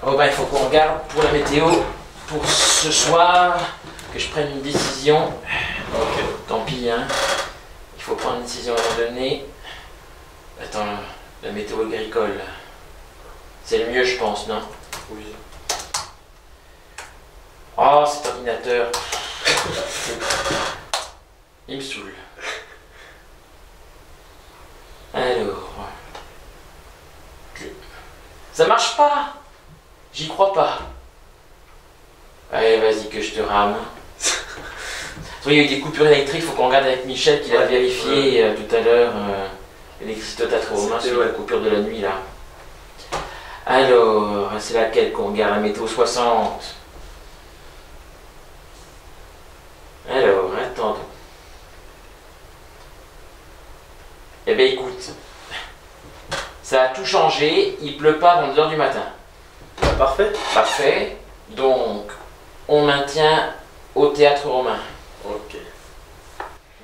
Oh bah il faut qu'on regarde pour la météo pour ce soir, que je prenne une décision. Ok. Tant pis hein. Il faut prendre une décision à un moment donné. Attends, la météo agricole. C'est le mieux je pense, non? Oui. Oh cet ordinateur. Il me saoule. Alors. Ça marche pas. J'y crois pas. Allez, vas-y que je te rame. Il y a eu des coupures électriques, il faut qu'on regarde avec Michel qui l'a vérifié tout à l'heure. L'électricité au Théâtre Romain, c'est la coupure de la nuit là. Alors, c'est laquelle qu'on regarde? La météo 60. Alors, attends. Eh bien écoute, ça a tout changé, il pleut pas avant 2h du matin. Bah, parfait. Parfait. Donc, on maintient au Théâtre Romain. Ok.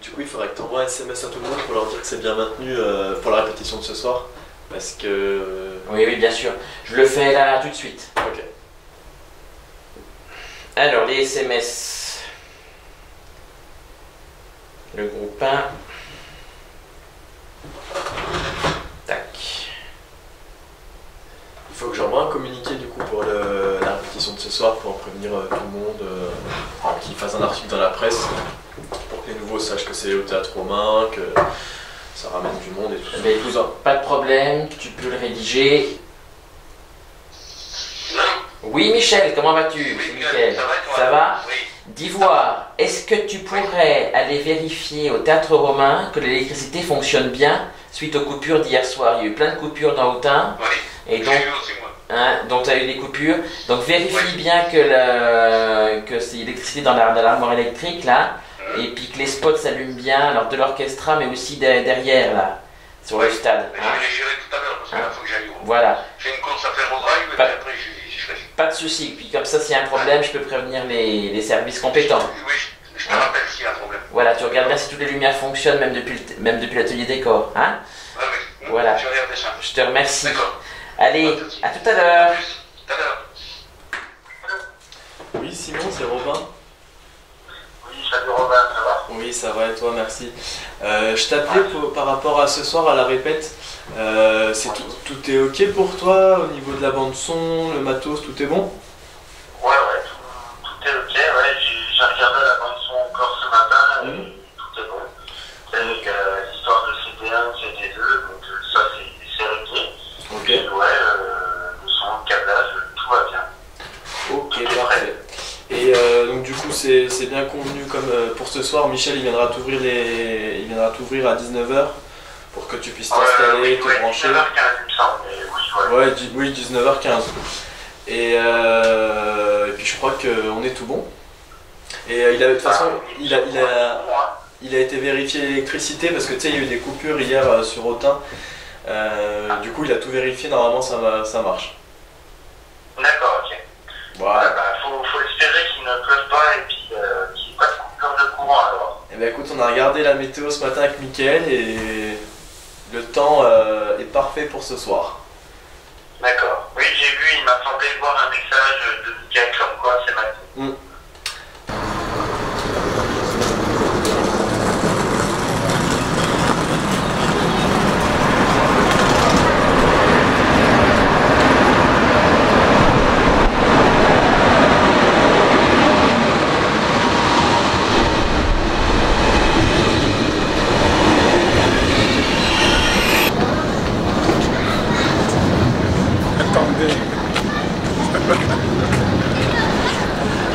Du coup, il faudrait que tu envoies un SMS à tout le monde pour leur dire que c'est bien maintenu pour la répétition de ce soir. Parce que... Oui, oui, bien sûr. Je le fais là tout de suite. Ok. Alors, les SMS. Le groupe 1. Tac. Il faut que j'envoie un communiqué du coup pour la répétition de ce soir pour prévenir tout le monde, qu'ils fassent un article dans la presse pour que les nouveaux sachent que c'est au Théâtre Romain, que ça ramène du monde et tout, Mais tout ça. pas de problème, tu peux le rédiger. Oui, Michel, comment vas-tu? C'est Michel. Ça va? Oui. D'Ivoire, est-ce que tu pourrais aller vérifier au Théâtre Romain que l'électricité fonctionne bien suite aux coupures d'hier soir? Il y a eu plein de coupures dans Autun. Oui. Et donc, J'ai eu aussi moi. hein, donc tu as eu des coupures. Donc vérifie bien que c'est l'électricité dans l'armoire électrique là. Et puis que les spots s'allument bien, alors de l'orchestra mais aussi derrière là, sur le stade. Mais je vais les gérer tout à l'heure parce qu'il faut que j'aille au... Voilà. J'ai une course à faire au drive et puis après j'y serai. Pas de souci. Puis comme ça, s'il y a un problème, je peux prévenir les services compétents. Oui, je te rappelle s'il y a un problème. Voilà, tu regardes bien si toutes les lumières fonctionnent, même depuis l'atelier décor. Hein? Oui, oui. Voilà. Je vais regarder ça. Je te remercie. D'accord. Allez, à tout à l'heure. Tout à l'heure. Oui, Simon, c'est Robin. Oui, salut Robin, ça va? Oui, ça va et toi, merci. Je t'appelais par rapport à ce soir à la répète. Tout est ok pour toi au niveau de la bande son, le matos, tout est bon? Ouais, tout est ok. Ouais, j'ai regardé la bande son encore ce matin et tout est bon. C'est l'histoire de CD1, CD2, donc ça c'est réglé. Ok. Et ouais, le son, le câblage, tout va bien. Ok, parfait. Et donc du coup c'est bien convenu comme pour ce soir, Michel il viendra t'ouvrir à 19h pour que tu puisses t'installer, te brancher. 19h15 il me semble, mais oui, oui 19h15. Et puis je crois qu'on est tout bon. Et de toute façon il a été vérifié l'électricité parce que tu sais il y a eu des coupures hier sur Autun. Du coup il a tout vérifié, normalement ça marche. D'accord, ok. Voilà. Faut espérer qu'il ne pleuve pas et puis qu'il n'y ait pas de coupure de courant alors. Et ben écoute, on a regardé la météo ce matin avec Mickaël et le temps est parfait pour ce soir. D'accord. Oui, j'ai vu, il m'a semblé voir un message de Mickaël comme quoi c'est maintenant.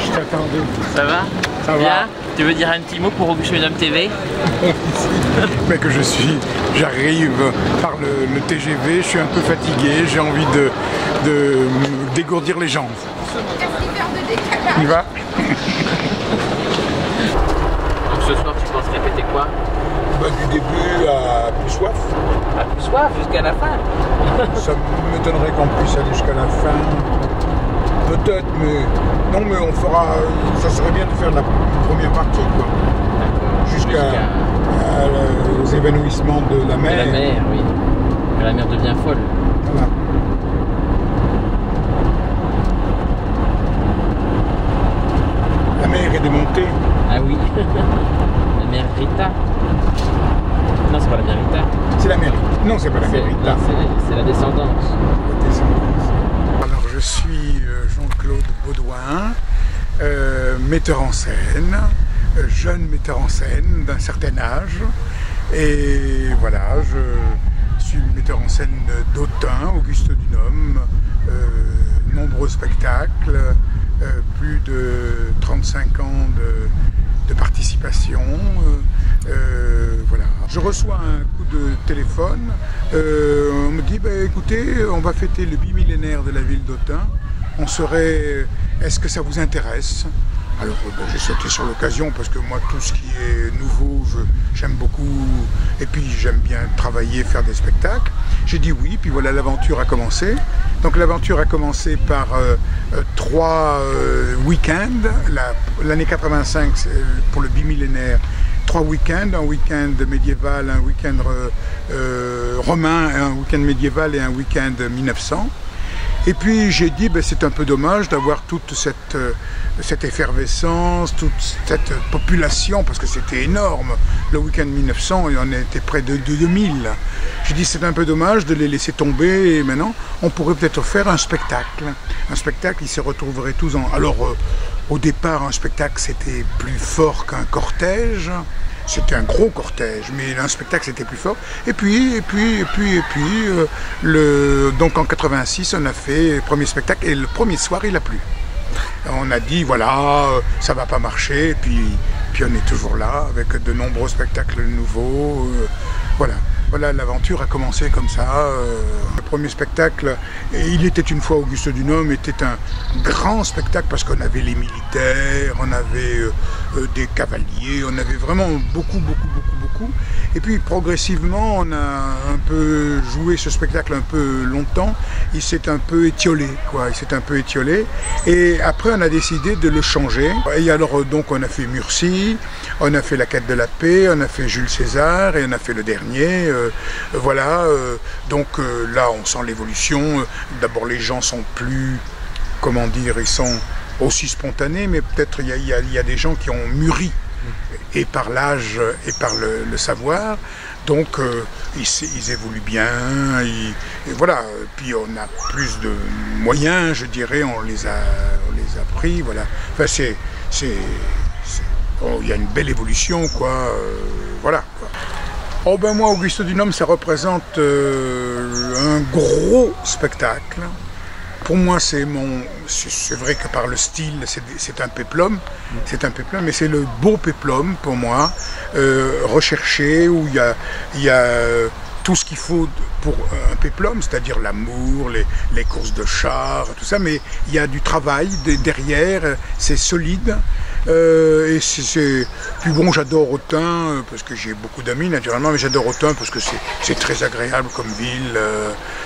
Je t'attendais. Ça va? Ça va. Bien? Tu veux dire un petit mot pour Auguste Médom TV? Mais que j'arrive par le TGV, je suis un peu fatigué, j'ai envie de dégourdir les jambes. On y va? Donc ce soir tu penses répéter quoi? Bah, du début à plus soif. À plus soif jusqu'à la fin. Ça m'étonnerait qu'on puisse aller jusqu'à la fin. Peut-être, mais non, mais on fera. Ça serait bien de faire la première partie, quoi. Aux évanouissements de la mer. De la mer, oui. Que la mer devient folle. Voilà. metteur en scène, jeune metteur en scène d'un certain âge. Et voilà, je suis metteur en scène d'Autun, Auguste Dunhomme, nombreux spectacles, plus de 35 ans de participation. Voilà. Je reçois un coup de téléphone, on me dit écoutez, on va fêter le bimillénaire de la ville d'Autun, est-ce que ça vous intéresse? Alors j'ai sauté sur l'occasion parce que moi tout ce qui est nouveau j'aime beaucoup et puis j'aime bien travailler, faire des spectacles. J'ai dit oui, puis voilà, l'aventure a commencé. Donc l'aventure a commencé par 3 week-ends, l'année 85 pour le bimillénaire, 3 week-ends, un week-end médiéval, un week-end romain, un week-end médiéval et un week-end 1900. Et puis j'ai dit, c'est un peu dommage d'avoir toute cette effervescence, toute cette population, parce que c'était énorme. Le week-end 1900, il y en était près de 2000. J'ai dit, c'est un peu dommage de les laisser tomber, et maintenant, on pourrait peut-être faire un spectacle. Un spectacle, ils se retrouveraient tous en... Alors, au départ, un spectacle, c'était plus fort qu'un cortège. C'était un gros cortège, mais un spectacle c'était plus fort. Et puis, donc en 86, on a fait le premier spectacle et le premier soir il a plu. On a dit voilà, ça va pas marcher, et puis on est toujours là avec de nombreux spectacles nouveaux. Voilà, l'aventure a commencé comme ça. Le premier spectacle, Il était une fois Auguste Dunhomme, était un grand spectacle parce qu'on avait les militaires, on avait des cavaliers, on avait vraiment beaucoup. Et puis progressivement, on a un peu joué ce spectacle un peu longtemps. Il s'est un peu étiolé, quoi. Et après, on a décidé de le changer. Et alors, donc, on a fait Murcie, on a fait La Quête de la Paix, on a fait Jules César et on a fait le dernier. Donc là, on sent l'évolution. D'abord, les gens sont plus, comment dire, ils sont aussi spontanés, mais peut-être il y a des gens qui ont mûri. Et par l'âge et par le savoir, donc ils évoluent bien, et voilà. Puis on a plus de moyens, je dirais, on les a pris, voilà. Enfin, il y a une belle évolution, quoi, voilà, quoi. Oh ben moi, Auguste Dunhomme, ça représente un gros spectacle. Pour moi, c'est vrai que par le style, c'est un péplum, mais c'est le beau péplum pour moi, recherché, où il y a tout ce qu'il faut pour un péplum, c'est-à-dire l'amour, les courses de chars, tout ça, mais il y a du travail derrière, c'est solide. Puis bon, j'adore Autun parce que j'ai beaucoup d'amis naturellement, mais j'adore Autun parce que c'est très agréable comme ville,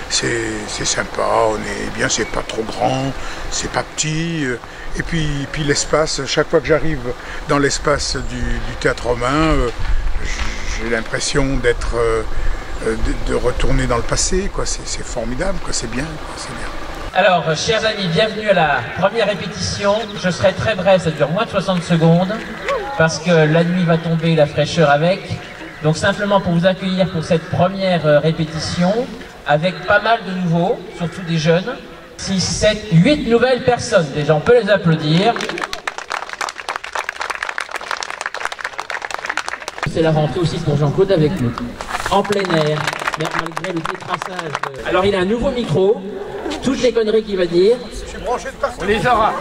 c'est sympa, on est bien, c'est pas trop grand, c'est pas petit, et puis l'espace, chaque fois que j'arrive dans l'espace du théâtre romain, j'ai l'impression d'être de retourner dans le passé, quoi. C'est formidable, quoi. C'est bien, quoi. C'est bien. Alors, chers amis, bienvenue à la première répétition. Je serai très bref, ça dure moins de 60 secondes, parce que la nuit va tomber, la fraîcheur avec. Donc simplement pour vous accueillir pour cette première répétition, avec pas mal de nouveaux, surtout des jeunes. 6, 7, 8 nouvelles personnes, déjà on peut les applaudir. C'est la rentrée aussi pour Jean-Claude avec nous, en plein air, malgré le détraçage. Alors il a un nouveau micro, toutes les conneries qu'il va dire. Je suis branché de partout. On les aura.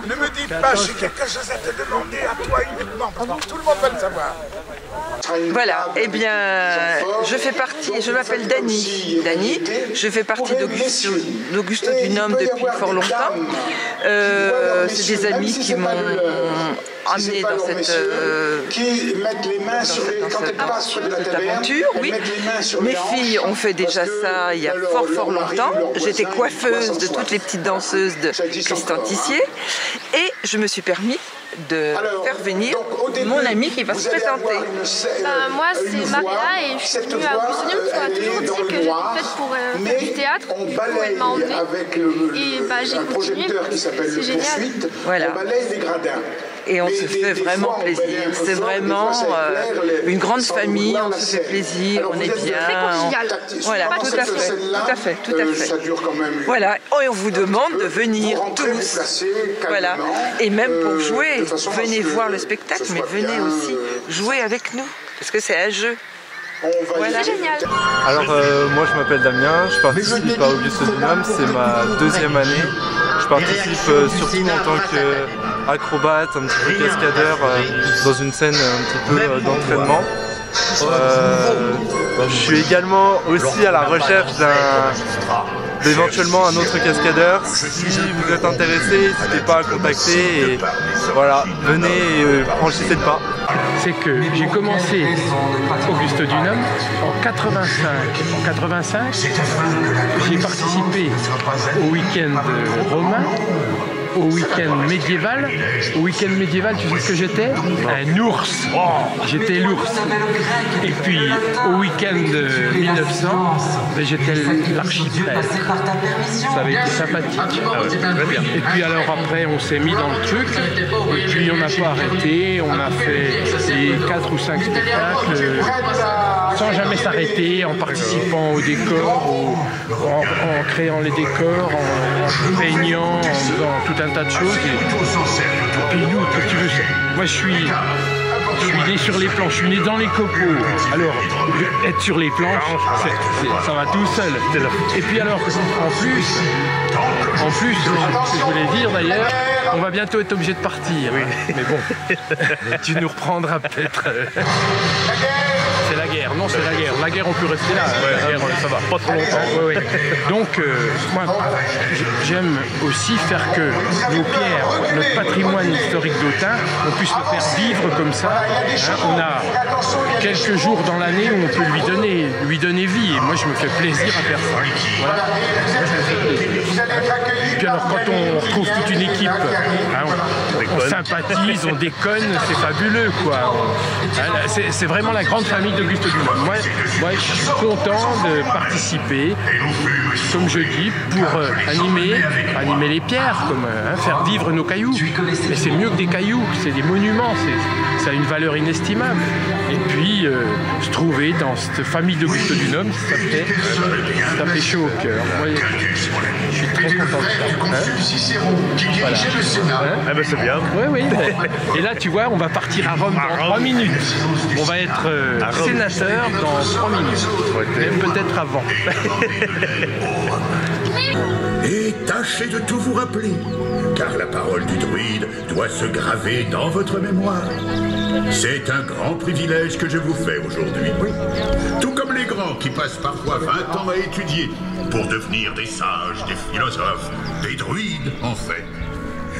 Ne me dis pas, j'ai quelque chose à te demander à toi uniquement, parce que tout le monde va le savoir. Voilà, eh bien, je m'appelle Dany, je fais partie d'Auguste Dunhomme depuis fort longtemps. C'est des amis qui m'ont amené dans cette aventure, oui. Mes filles ont fait déjà ça il y a fort longtemps. J'étais coiffeuse de toutes les petites danseuses de Christian Tissier et je me suis permis de faire venir mon ami qui va se présenter. Moi c'est Maria et je suis venue à Auguste Dunhomme parce qu'on a toujours dit que j'étais faite pour faire du théâtre. Du coup elle m'a emmenée et j'ai continué, c'est génial. Voilà. et on se fait vraiment plaisir. C'est vraiment une grande famille, on se fait plaisir, on est bien. Voilà, tout à fait. Voilà, et on vous demande de venir tous. Voilà, et même pour jouer, venez voir le spectacle, mais venez aussi jouer avec nous, parce que c'est un jeu. Voilà. C'est génial. Alors moi je m'appelle Damien, je participe à Auguste Dunum, c'est ma 2e année. Je participe surtout en tant qu'acrobate, un petit peu cascadeur dans une scène un petit peu d'entraînement. Je suis également aussi à la recherche d'éventuellement un autre cascadeur. Si vous êtes intéressé, n'hésitez pas à contacter et voilà, venez et franchissez le pas. C'est que j'ai commencé Auguste Dunum en 85. En 85, j'ai participé au week-end romain, au week-end médiéval. Au week-end médiéval, tu sais ce que j'étais? Un ours. J'étais l'ours. Et puis au week-end 1900, j'étais l'archiprêtre. Ça avait été sympathique. Et puis alors après, on s'est mis dans le truc. Et puis on n'a pas arrêté. On a fait les 4 ou 5 spectacles sans jamais s'arrêter, en participant au décor, en créant les décors, en peignant, en faisant tout un tas de choses. Et puis nous, que tu veux, moi je suis né sur les planches, je suis né dans les copeaux. Alors, être sur les planches, ça va tout seul. Et puis alors, en plus, ce que je voulais dire d'ailleurs, on va bientôt être obligé de partir. Oui. Mais bon, tu nous reprendras peut-être. C'est la guerre, non c'est la guerre. La guerre on peut rester là, la guerre ça va, pas trop longtemps. Ouais. Donc moi j'aime aussi faire que nos pierres, notre patrimoine historique d'Autun, on puisse le faire vivre comme ça. Hein, on a quelques jours dans l'année où on peut lui donner vie et moi je me fais plaisir à faire ça. Voilà. Moi, je me fais plaisir. Et puis alors quand on retrouve toute une équipe, hein, on sympathise, on déconne, c'est fabuleux quoi. C'est vraiment la grande famille d'Auguste Dunum. Moi, je suis content de participer, comme je dis, pour animer les pierres, comme faire vivre nos cailloux. Mais c'est mieux que des cailloux, c'est des monuments, ça a une valeur inestimable. Et puis, se trouver dans cette famille d'Auguste Dunum, ça fait chaud au cœur. Moi, je suis très content de ça. Voilà. Ah ben c'est bien. Oui. Et là, tu vois, on va partir à Rome dans 3 minutes. On va être sénateur dans 3 minutes. Même peut-être avant. Et tâchez de tout vous rappeler, car la parole du druide doit se graver dans votre mémoire. C'est un grand privilège que je vous fais aujourd'hui. Tout comme les grands qui passent parfois 20 ans à étudier pour devenir des sages, des philosophes, des druides en fait.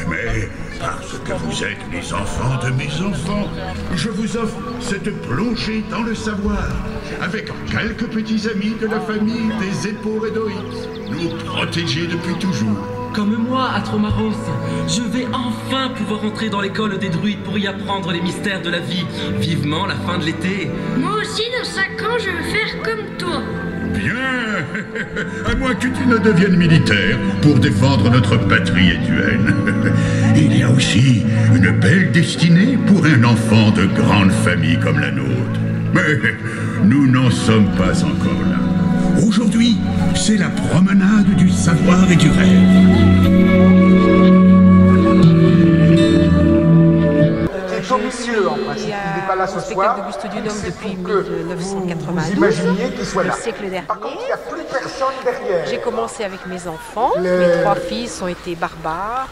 Mais parce que vous êtes les enfants de mes enfants, je vous offre cette plongée dans le savoir, avec quelques petits amis de la famille des Éporédoïdes, nous protéger depuis toujours. Comme moi, Atromaros, je vais enfin pouvoir entrer dans l'école des druides pour y apprendre les mystères de la vie. Vivement la fin de l'été. Moi aussi, dans 5 ans, je veux faire comme toi. Bien, à moins que tu ne deviennes militaire pour défendre notre patrie étuenne. Il y a aussi une belle destinée pour un enfant de grande famille comme la nôtre. Mais nous n'en sommes pas encore là. Aujourd'hui, c'est la promenade du savoir et du rêve. Au milieu, en principe, il n'est pas là ce soir. D'Auguste Dunum depuis 1992, imaginez qu'il soit là. le siècle dernier. Par contre, il n'y a plus personne derrière. J'ai commencé avec mes enfants. Mes 3 filles ont été barbares,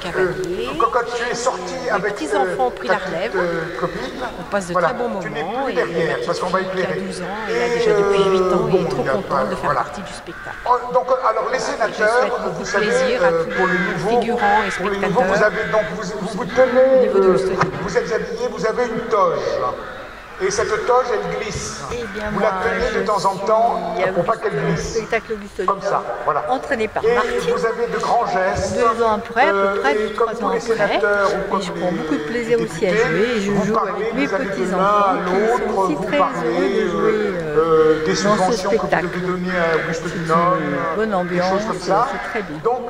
cavaliers. Quand tu es sorti avec les petits-enfants ont pris la relève. On passe de très bons moments. Tu n'es plus derrière, parce qu'on va éclairer. Il a 12 ans, et là déjà depuis 8 ans, il est trop content de faire partie du spectacle. Donc, alors les sénateurs, vous savez, plaisir à tous pour les nouveaux figurants et spectateurs. Vous tenez, vous êtes habillés, vous avez une toge. Et cette toge, elle glisse. Vous la tenez de temps en temps pour pas qu'elle glisse. Spectacle Auguste Comme ça, voilà. Entraîné par Et Martine. vous avez de grands gestes. 2 ans après, à peu près, 2 comme 3 tous ans les après. sénateurs ou Et comme je les prends beaucoup de plaisir aussi à jouer. Et je joue avec mes petits-enfants qui sont aussi très heureux de jouer des dans ce subventions que vous spectacle. devez donner à Auguste Dunum, Bonne ambiance, des choses comme ça. c'est très bien. Donc,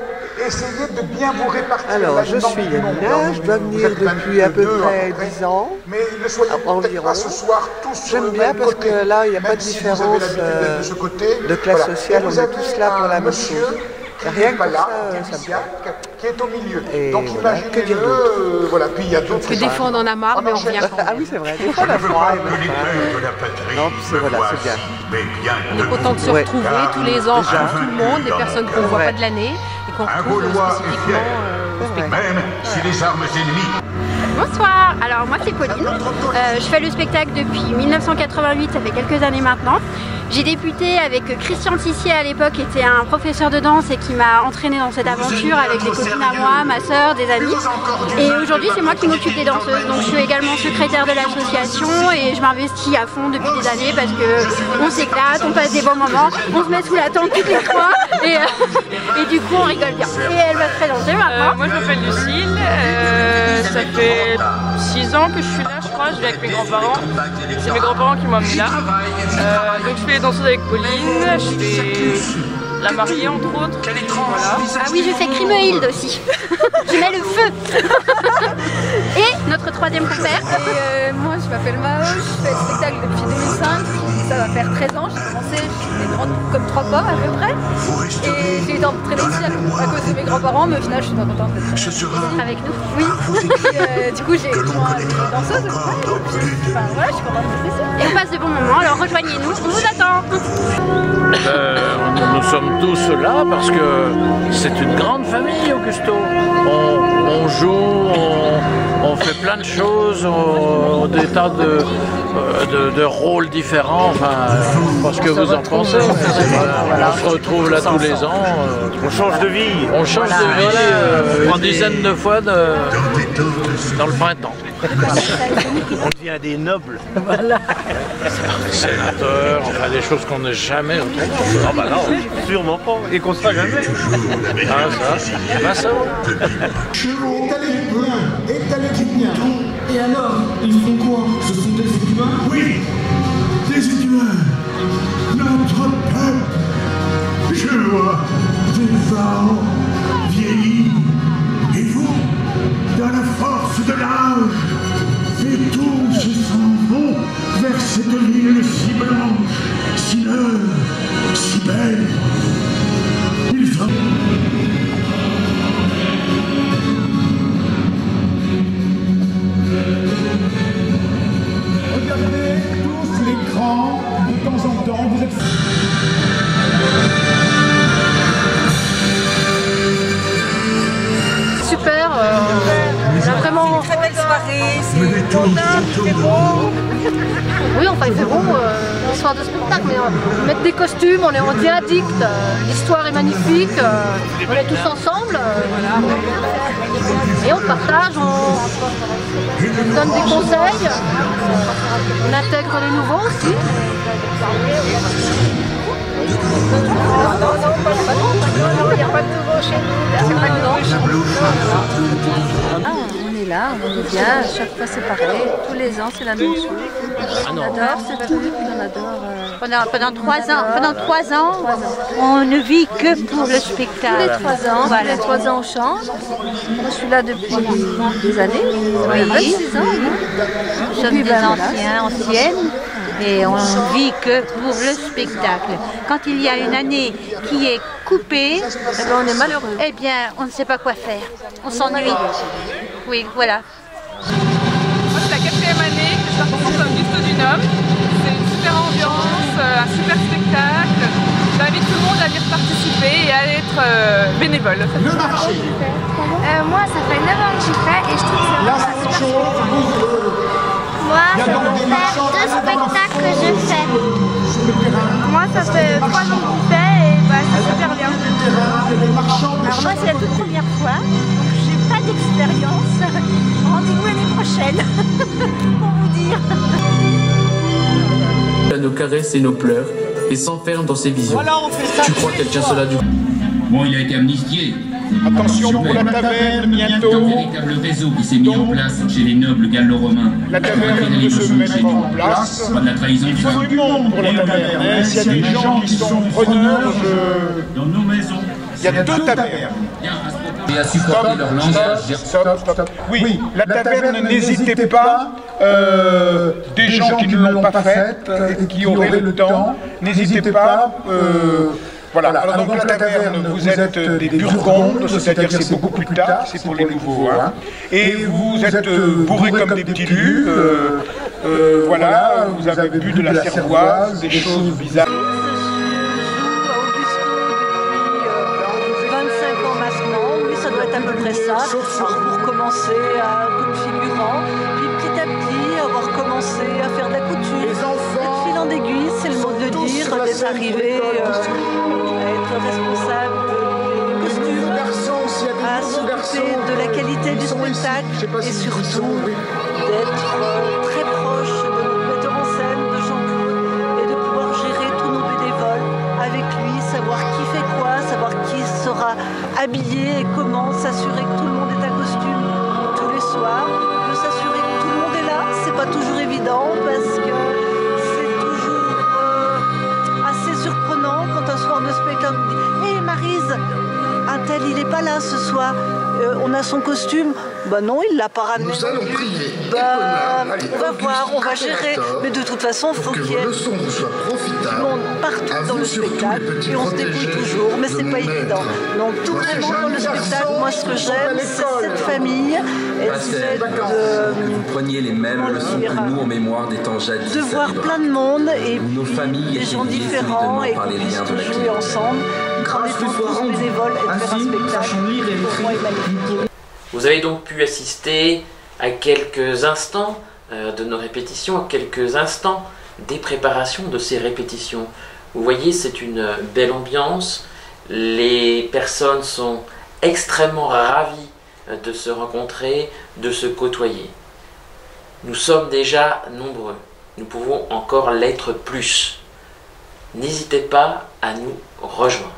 essayez de bien vous répartir. Alors, je suis Yanina, je dois venir depuis à peu près 10 ans, Mais ne soyez environ. pas ce soir tous sur J'aime le bien même parce côté. que là, il n'y a pas Même de si différence vous avez l'habitude d'être de ce côté. de classe Voilà. sociale, Et on vous est avez tous là pour un la même monsieur chose. qui Rien n'est que pas pour là, ça, ça me qui est au milieu. Et Donc voilà, que dire imaginez-le, voilà, puis il y a d'autres. Que des fois on en a marre, mais on revient quand Ah même. oui, c'est vrai, des fois on a froid et même Non, puis c'est voilà, c'est bien. On est content de se retrouver tous les ans, Déjà. tout le monde, des personnes qu'on ne voit pas de l'année et qu'on retrouve spécifiquement au spectacle. Même si les armes ennemies. Bonsoir, alors moi c'est Pauline, je fais le spectacle depuis 1988, ça fait quelques années maintenant. J'ai débuté avec Christian Tissier à l'époque, qui était un professeur de danse et qui m'a entraîné dans cette aventure avec des copines à moi, ma soeur, des amis. Et aujourd'hui c'est moi qui m'occupe des danseuses, donc je suis également secrétaire de l'association et je m'investis à fond depuis des années parce que on s'éclate, on passe des bons moments, on se met sous la tente toutes les trois et du coup on rigole bien. Et elle va se présenter maintenant. Moi je m'appelle Lucille, ça fait 6 ans que je suis là je crois, je vis avec mes grands-parents. C'est mes grands-parents qui m'ont amené là. Donc je fais les danseuses avec Pauline, je fais la mariée entre autres. Voilà. Ah oui, je fais Kriemhild aussi. Je mets le feu. Et notre troisième compère. Et moi je m'appelle Mao, je fais le spectacle depuis 2005, ça va faire 13 ans, j'ai commencé, j'étais grande comme 3 pommes à peu près. Et j'ai été entraînée ici à cause de mes grands-parents, mais au final je suis très contente d'être avec nous. Oui. Et du coup j'ai rejoint les danseuses, enfin voilà, je suis contente d'être ici. Et on passe de bons moments, alors rejoignez-nous, on vous attend. Nous sommes tous là parce que c'est une grande famille, Augusto. On joue, on fait plein de choses, des tas de rôles différents. Enfin, je pense que vous en pensez. On se retrouve là tous les ans. On change de vie. On change de vie une dizaine de fois dans le printemps. On devient des nobles. Voilà. Sénateur, enfin des choses qu'on n'a jamais autrement. Ah bah non, sûrement pas. Et qu'on sera jamais. Ah ça Chevaux, étalés du bien. Et alors, ils font quoi? Ce sont des humains? Oui, des humains. Notre peuple. Je vois des parents vieillis. Et vous, dans la force de l'âge, et tous s'en vont vers cette ville si blanche, si neuve, si belle. Ils ont... Regardez tous l'écran, de temps en temps, vous êtes... Super, on a vraiment... Très belle soirée, c'est il fait beau. Oui, enfin il fait beau, soir de spectacle, mais mettre des costumes, on est en diadicte, l'histoire est magnifique, on est tous ensemble, et on partage, on donne des conseils, on intègre les nouveaux aussi. Non, il n'y a pas de nouveau chez nous. On est là, on est bien, à chaque fois c'est pareil, tous les ans c'est la même chose. On adore ce truc, on adore... Pendant 3 ans, on ne vit que pour le spectacle. Tous les 3 ans, voilà. tous les 3 ans on change. Moi je suis là depuis des années, Oui. 26 ans. Nous sommes des anciennes. Et on vit que pour le spectacle. Quand il y a une année qui est coupée, on est malheureux. Eh bien, on ne sait pas quoi faire. On s'ennuie. Oui, voilà. Moi, c'est la 4e année que je participe à Auguste Dunum. C'est une super ambiance, un super spectacle. J'invite tout le monde à venir participer et à être bénévole. Moi, ça fait 9 ans que j'y fais et je trouve que c'est super sympa. Moi, ça fait 2 spectacles que je fais. Moi, ça fait 3 ans que j'y fais et c'est super bien. Alors moi c'est la toute première fois, donc j'ai pas d'expérience. Rendez-vous l'année prochaine pour vous dire. nos caresses et nos pleurs et s'enferme dans ses visions. Tu crois qu'elle tient cela du... Bon, il a été amnistié. Attention pour la taverne, bientôt. Un véritable réseau qui s'est mis en place chez les nobles gallo-romains. La taverne peut se mettre en place. Pas de la trahison. Il faut du monde pour la taverne. Hein. S'il y a des gens qui sont preneurs dans nos maisons. Il y a 2 tavernes. Et à supporter leur langage. Stop. Oui, la taverne, n'hésitez pas. Des gens qui ne l'ont pas faite et qui auraient le temps, n'hésitez pas. Voilà, alors donc la taverne, vous êtes des Burgondes, c'est-à-dire c'est beaucoup plus tard, c'est pour les nouveaux. Hein. Et vous êtes bourrés comme des petits lus, voilà, vous avez bu de la cervoise, des choses bizarres. 25 ans maintenant, oui, ça doit être à peu près ça. Alors pour commencer comme figurant, puis petit à petit avoir commencé à faire de la couture, d'être fil en aiguille, c'est le mot de le dire, d'être arrivé à être responsable des costumes, à s'occuper de la qualité du spectacle et surtout d'être très proche de notre metteur en scène, de Jean-Claude, et de pouvoir gérer tous nos bénévoles avec lui, savoir qui fait quoi, savoir qui sera habillé et comment, s'assurer que tout le monde est à costume tous les soirs, de s'assurer que tout le monde est là, c'est pas toujours évident parce que c'est toujours assez surprenant quand un soir de spectacle on dit « Hé Maryse, un tel il est pas là ce soir, on a son costume ». Bah non, il l'a pas ramené. Nous allons prier. Bah, on va voir, on va gérer. Mais de toute façon, il faut qu'il y ait du monde partout dans le spectacle. Et on se débrouille toujours, mais c'est pas évident. Donc tout vraiment dans le spectacle, moi ce que j'aime, c'est cette famille. Et c'est que vous preniez les mêmes leçons que nous en mémoire des temps jadis. De voir plein de monde et des gens différents et qu'on puisse tous jouer ensemble. En étant tous bénévoles et de faire un spectacle, pour moi, est magnifique. Vous avez donc pu assister à quelques instants de nos répétitions, à quelques instants des préparations de ces répétitions. Vous voyez, c'est une belle ambiance, les personnes sont extrêmement ravies de se rencontrer, de se côtoyer. Nous sommes déjà nombreux, nous pouvons encore l'être plus. N'hésitez pas à nous rejoindre.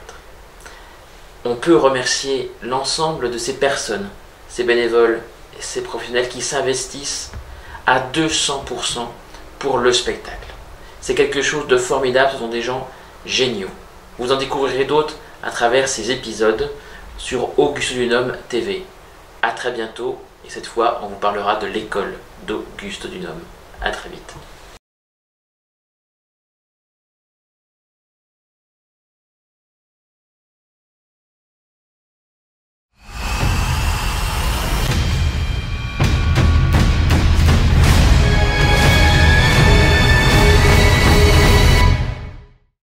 On peut remercier l'ensemble de ces personnes, ces bénévoles et ces professionnels qui s'investissent à 200% pour le spectacle. C'est quelque chose de formidable, ce sont des gens géniaux. Vous en découvrirez d'autres à travers ces épisodes sur Auguste Dunhomme TV. A très bientôt, et cette fois on vous parlera de l'école d'Auguste Dunhomme. A très vite.